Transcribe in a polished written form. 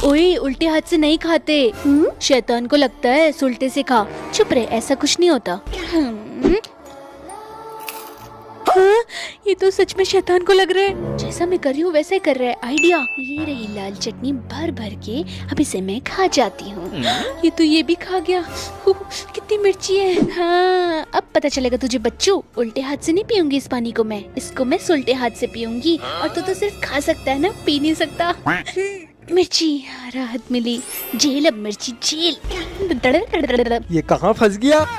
ओए उल्टे हाथ से नहीं खाते। शैतान को लगता है उल्टे से खा। चुप रहे, ऐसा कुछ नहीं होता। हाँ, ये तो सच में शैतान को लग रहा है। जैसा मैं कर रही हूँ वैसे कर रहा है। आइडिया, ये रही लाल चटनी भर भर के, अब इसे मैं खा जाती हूँ। ये भी खा गया। कितनी मिर्ची है। हाँ, अब पता चलेगा तुझे बच्चू। उल्टे हाथ से नहीं पीऊंगी इस पानी को मैं, इसको मैं सुलटे हाथ से पीऊंगी। और तू तो सिर्फ खा सकता है ना, पी नहीं सकता। मिर्ची, राहत मिली। जेल अब मिर्ची जेल। ये कहाँ फंस गया?